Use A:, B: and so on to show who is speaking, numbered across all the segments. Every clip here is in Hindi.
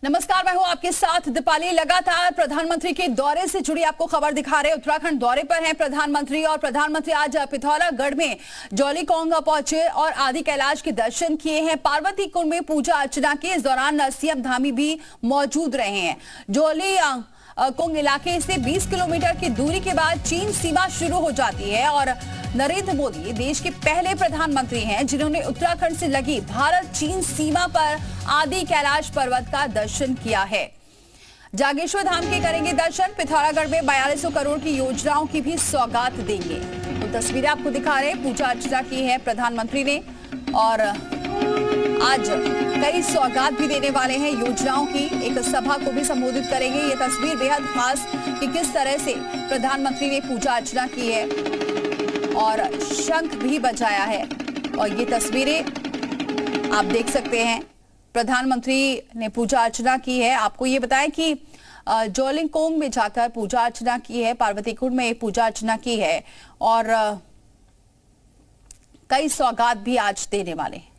A: नमस्कार, मैं हूं आपके साथ दीपाली। लगातार प्रधानमंत्री के दौरे से जुड़ी आपको खबर दिखा रहे। उत्तराखंड दौरे पर हैं प्रधानमंत्री और प्रधानमंत्री आज पिथौरागढ़ में जौलीकोंग पहुंचे और आदि कैलाश के दर्शन किए हैं। पार्वती कुंड में पूजा अर्चना की। इस दौरान सीएम धामी भी मौजूद रहे हैं। जौलीकोंग इलाके से 20 किलोमीटर की दूरी के बाद चीन सीमा शुरू हो जाती है और नरेंद्र मोदी देश के पहले प्रधानमंत्री हैं जिन्होंने उत्तराखंड से लगी भारत चीन सीमा पर आदि कैलाश पर्वत का दर्शन किया है। जागेश्वर धाम के करेंगे दर्शन। पिथौरागढ़ में 4200 करोड़ की योजनाओं की भी सौगात देंगे। तो तस्वीरें आपको दिखा रहे। पूजा अर्चना की है प्रधानमंत्री ने और आज कई सौगात भी देने वाले हैं योजनाओं की। एक सभा को भी संबोधित करेंगे। ये तस्वीर बेहद खास कि किस तरह से प्रधानमंत्री ने पूजा अर्चना की है और शंख भी बजाया है। और ये तस्वीरें आप देख सकते हैं। प्रधानमंत्री ने पूजा अर्चना की है। आपको ये बताएं कि जौलीकोंग में जाकर पूजा अर्चना की है, पार्वती कुंड में पूजा अर्चना की है और कई सौगात भी आज देने वाले हैं।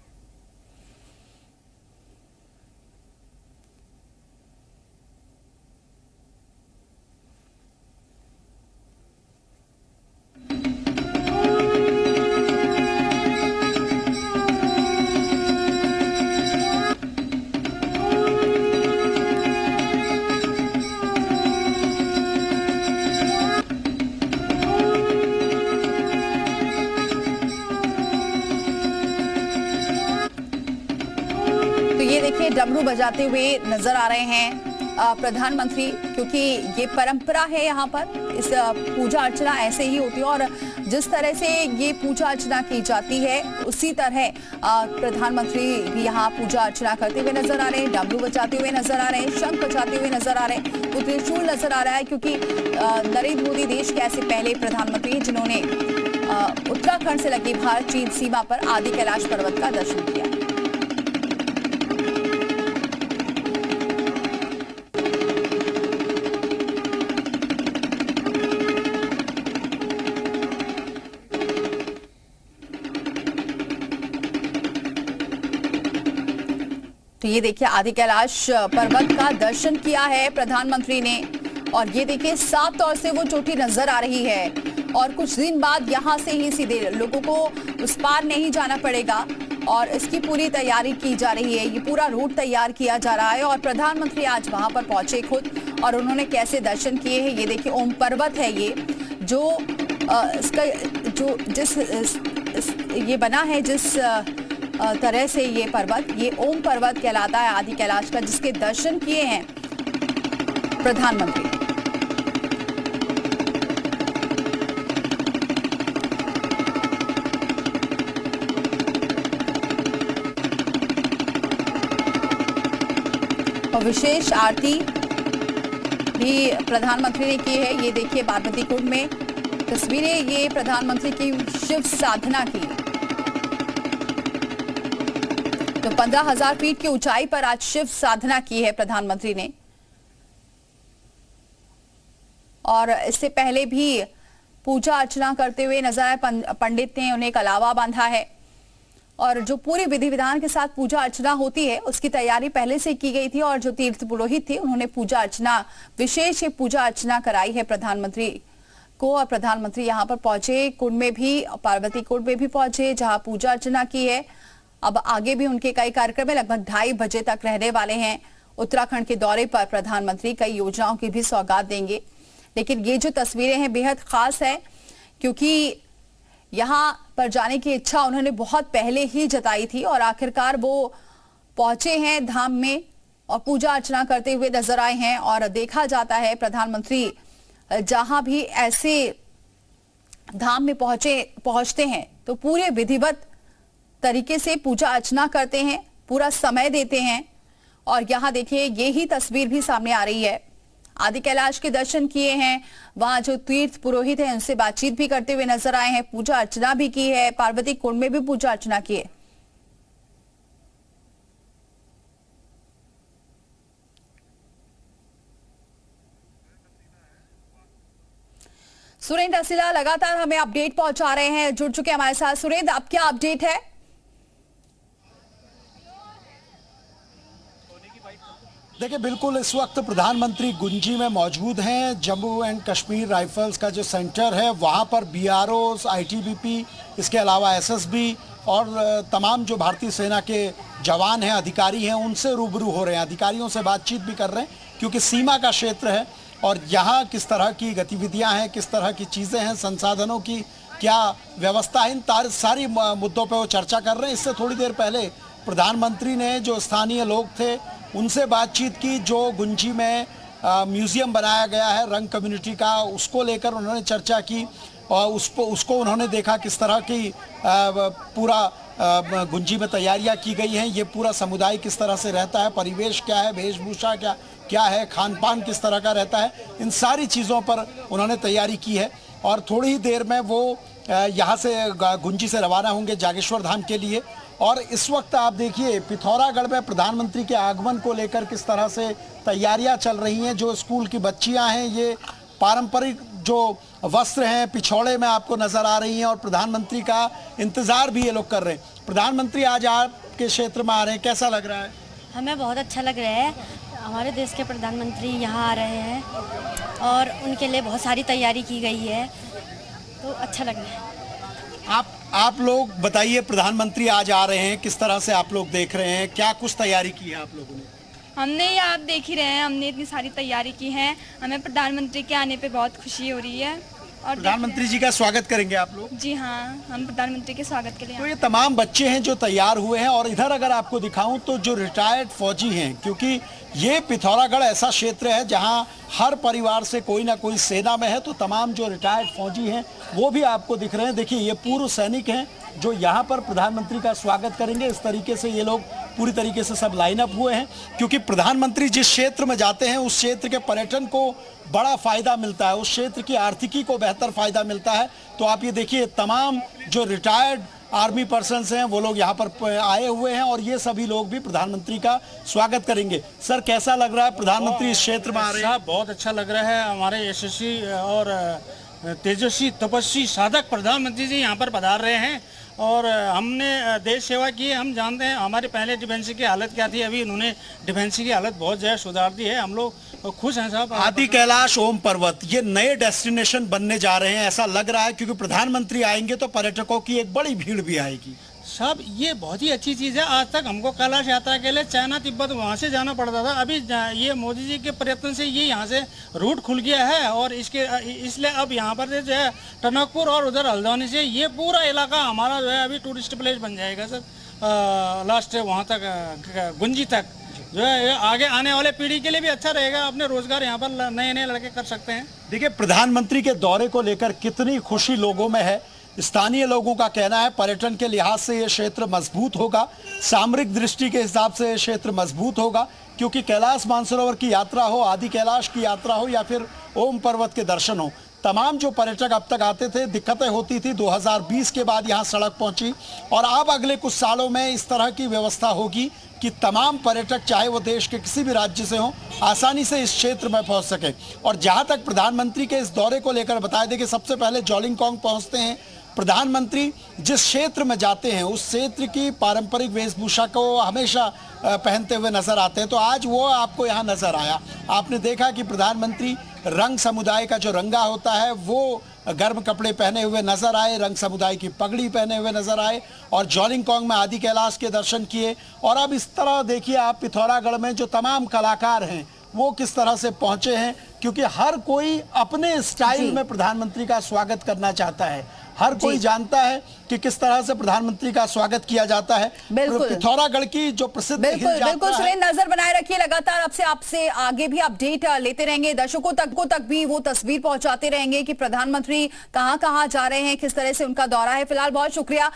A: ये देखिए डमरू बजाते हुए नजर आ रहे हैं प्रधानमंत्री, क्योंकि ये परंपरा है यहाँ पर। इस पूजा अर्चना ऐसे ही होती है और जिस तरह से ये पूजा अर्चना की जाती है उसी तरह प्रधानमंत्री भी यहाँ पूजा अर्चना करते हुए नजर आ रहे हैं। डमरू बजाते हुए नजर आ रहे हैं, शंख बजाते हुए नजर आ रहे हैं, तो त्रिशूल नजर आ रहा है, क्योंकि नरेंद्र मोदी देश के ऐसे पहले प्रधानमंत्री हैं जिन्होंने उत्तराखंड से लगी भारत चीन सीमा पर आदि कैलाश पर्वत का दर्शन किया। तो ये देखिए आदि कैलाश पर्वत का दर्शन किया है प्रधानमंत्री ने और ये देखिए साफ तौर से वो चोटी नजर आ रही है और कुछ दिन बाद यहां से ही सीधे लोगों को उस पार नहीं जाना पड़ेगा और इसकी पूरी तैयारी की जा रही है। ये पूरा रूट तैयार किया जा रहा है और प्रधानमंत्री आज वहां पर पहुंचे खुद और उन्होंने कैसे दर्शन किए हैं। ये देखिए ओम पर्वत है ये जो इसका जो ये बना है जिस तरह से ये पर्वत, ये ओम पर्वत कहलाता है आदि कैलाश का, जिसके दर्शन किए हैं प्रधानमंत्री। और विशेष आरती भी प्रधानमंत्री ने की है। ये देखिए पार्वती कुंड में तस्वीरें, ये प्रधानमंत्री की शिव साधना की। तो 15,000 फीट की ऊंचाई पर आज शिव साधना की है प्रधानमंत्री ने और इससे पहले भी पूजा अर्चना करते हुए नजर आए। पंडित ने उन्हें कलावा बांधा है और जो पूरी विधि विधान के साथ पूजा अर्चना होती है उसकी तैयारी पहले से की गई थी और जो तीर्थ पुरोहित थे उन्होंने पूजा अर्चना, विशेष पूजा अर्चना कराई है प्रधानमंत्री को। और प्रधानमंत्री यहाँ पर पहुंचे, कुंड में भी, पार्वती कुंड में भी पहुंचे जहां पूजा अर्चना की है। अब आगे भी उनके कई कार्यक्रम है, लगभग 2:30 बजे तक रहने वाले हैं। उत्तराखंड के दौरे पर प्रधानमंत्री कई योजनाओं की भी सौगात देंगे। लेकिन ये जो तस्वीरें हैं बेहद खास है क्योंकि यहाँ पर जाने की इच्छा उन्होंने बहुत पहले ही जताई थी और आखिरकार वो पहुंचे हैं धाम में और पूजा अर्चना करते हुए नजर आए हैं। और देखा जाता है प्रधानमंत्री जहां भी ऐसे धाम में पहुंचते हैं तो पूरे विधिवत तरीके से पूजा अर्चना करते हैं, पूरा समय देते हैं। और यहाँ देखिए ये ही तस्वीर भी सामने आ रही है। आदि कैलाश के दर्शन किए हैं, वहां जो तीर्थ पुरोहित हैं उनसे बातचीत भी करते हुए नजर आए हैं, पूजा अर्चना भी की है, पार्वती कुंड में भी पूजा अर्चना की है। सुरेंद्र असिला लगातार हमें अपडेट पहुंचा रहे हैं, जुड़ चुके हमारे साथ। सुरेंद्र, अब क्या अपडेट है?
B: देखिए, बिल्कुल इस वक्त प्रधानमंत्री गुंजी में मौजूद हैं। जम्मू एंड कश्मीर राइफल्स का जो सेंटर है वहां पर बीआरओ, आईटीबीपी, इसके अलावा एसएसबी और तमाम जो भारतीय सेना के जवान हैं, अधिकारी हैं, उनसे रूबरू हो रहे हैं। अधिकारियों से बातचीत भी कर रहे हैं क्योंकि सीमा का क्षेत्र है और यहाँ किस तरह की गतिविधियाँ हैं, किस तरह की चीज़ें हैं, संसाधनों की क्या व्यवस्था है, इन सारी मुद्दों पर वो चर्चा कर रहे हैं। इससे थोड़ी देर पहले प्रधानमंत्री ने जो स्थानीय लोग थे उनसे बातचीत की। जो गुंजी में म्यूज़ियम बनाया गया है रंग कम्युनिटी का, उसको लेकर उन्होंने चर्चा की और उसको उन्होंने देखा किस तरह की पूरा गुंजी में तैयारियां की गई हैं। ये पूरा समुदाय किस तरह से रहता है, परिवेश क्या है, वेशभूषा क्या है, खान पान किस तरह का रहता है, इन सारी चीज़ों पर उन्होंने तैयारी की है। और थोड़ी ही देर में वो यहाँ से गुंजी से रवाना होंगे जागेश्वर धाम के लिए। और इस वक्त आप देखिए पिथौरागढ़ में प्रधानमंत्री के आगमन को लेकर किस तरह से तैयारियां चल रही हैं। जो स्कूल की बच्चियां हैं ये पारंपरिक जो वस्त्र हैं पिछौड़े में आपको नजर आ रही हैं और प्रधानमंत्री का इंतजार भी ये लोग कर रहे हैं। प्रधानमंत्री आज आपके क्षेत्र में आ रहे हैं, कैसा लग रहा है?
C: हमें बहुत अच्छा लग रहा है। हमारे देश के प्रधानमंत्री यहाँ आ रहे हैं और उनके लिए बहुत सारी तैयारी की गई है, तो अच्छा लग रहा है।
B: आप लोग बताइए, प्रधानमंत्री आज आ रहे हैं, किस तरह से आप लोग देख रहे हैं, क्या कुछ तैयारी की है आप लोगों ने?
D: हमने ये आप देख ही रहे हैं, हमने इतनी सारी तैयारी की है। हमें प्रधानमंत्री के आने पे बहुत खुशी हो रही है। और
B: प्रधानमंत्री जी का स्वागत करेंगे आप लोग?
D: जी हाँ, हम प्रधानमंत्री के स्वागत के लिए।
B: तो ये तमाम बच्चे हैं जो तैयार हुए हैं। और इधर अगर आपको दिखाऊं तो जो रिटायर्ड फौजी हैं, क्योंकि ये पिथौरागढ़ ऐसा क्षेत्र है जहां हर परिवार से कोई ना कोई सेना में है, तो तमाम जो रिटायर्ड फौजी हैं वो भी आपको दिख रहे हैं। देखिए, ये पूर्व सैनिक हैं जो यहाँ पर प्रधानमंत्री का स्वागत करेंगे। इस तरीके से ये लोग पूरी तरीके से सब लाइन अप हुए हैं, क्योंकि प्रधानमंत्री जिस क्षेत्र में जाते हैं उस क्षेत्र के पर्यटन को बड़ा फायदा मिलता है, उस क्षेत्र की आर्थिकी को बेहतर फायदा मिलता है। तो आप ये देखिए, तमाम जो रिटायर्ड आर्मी पर्सन्स हैं वो लोग यहाँ पर आए हुए हैं और ये सभी लोग भी प्रधानमंत्री का स्वागत करेंगे। सर, कैसा लग रहा है प्रधानमंत्री इस क्षेत्र में आ रहे हैं?
E: बहुत अच्छा लग रहा है। हमारे यशस्वी और तेजस्वी तपस्वी साधक प्रधानमंत्री जी यहाँ पर पधार रहे हैं और हमने देश सेवा की है। हम जानते हैं हमारे पहले डिफेंस की हालत क्या थी, अभी इन्होंने डिफेंस की हालत बहुत ज़्यादा सुधार दी है। हम लोग खुश हैं साहब।
B: आदि कैलाश ओम पर्वत ये नए डेस्टिनेशन बनने जा रहे हैं, ऐसा लग रहा है, क्योंकि प्रधानमंत्री आएंगे तो पर्यटकों की एक बड़ी भीड़ भी आएगी।
E: साहब, ये बहुत ही अच्छी चीज़ है। आज तक हमको कैलाश यात्रा के लिए चाइना, तिब्बत वहाँ से जाना पड़ता था। अभी ये मोदी जी के प्रयत्न से ये यहाँ से रूट खुल गया है और इसलिए अब यहाँ पर जो है टनकपुर और उधर हल्द्वानी से ये पूरा इलाका हमारा जो है अभी टूरिस्ट प्लेस बन जाएगा सर। लास्ट वहाँ तक गुंजी तक जो है आगे आने वाले पीढ़ी के लिए भी अच्छा रहेगा। अपने रोजगार यहाँ पर नए नए लड़के कर सकते हैं।
B: देखिए, प्रधानमंत्री के दौरे को लेकर कितनी खुशी लोगों में है। स्थानीय लोगों का कहना है पर्यटन के लिहाज से ये क्षेत्र मजबूत होगा, सामरिक दृष्टि के हिसाब से ये क्षेत्र मजबूत होगा, क्योंकि कैलाश मानसरोवर की यात्रा हो, आदि कैलाश की यात्रा हो या फिर ओम पर्वत के दर्शन हो, तमाम जो पर्यटक अब तक आते थे दिक्कतें होती थी। 2020 के बाद यहाँ सड़क पहुंची और अब अगले कुछ सालों में इस तरह की व्यवस्था होगी कि तमाम पर्यटक चाहे वो देश के किसी भी राज्य से हों आसानी से इस क्षेत्र में पहुंच सके। और जहाँ तक प्रधानमंत्री के इस दौरे को लेकर बताया दे कि सबसे पहले जोलिंगकोंग पहुँचते हैं प्रधानमंत्री। जिस क्षेत्र में जाते हैं उस क्षेत्र की पारंपरिक वेशभूषा को हमेशा पहनते हुए नजर आते हैं, तो आज वो आपको यहाँ नजर आया। आपने देखा कि प्रधानमंत्री रंग समुदाय का जो रंगा होता है वो गर्म कपड़े पहने हुए नजर आए, रंग समुदाय की पगड़ी पहने हुए नजर आए और जोलिंगकोंग में आदि कैलाश के दर्शन किए। और अब इस तरह देखिए आप पिथौरागढ़ में जो तमाम कलाकार हैं वो किस तरह से पहुंचे हैं, क्योंकि हर कोई अपने स्टाइल में प्रधानमंत्री का स्वागत करना चाहता है। हर कोई जानता है कि किस तरह से प्रधानमंत्री का स्वागत किया जाता है। पिथौरागढ़ की जो प्रसिद्ध
A: बिल्कुल सुरेंद्र, नजर बनाए रखिए, लगातार आपसे आगे भी अपडेट लेते रहेंगे, दर्शकों तक भी वो तस्वीर पहुंचाते रहेंगे कि प्रधानमंत्री कहां जा रहे हैं, किस तरह से उनका दौरा है। फिलहाल बहुत शुक्रिया।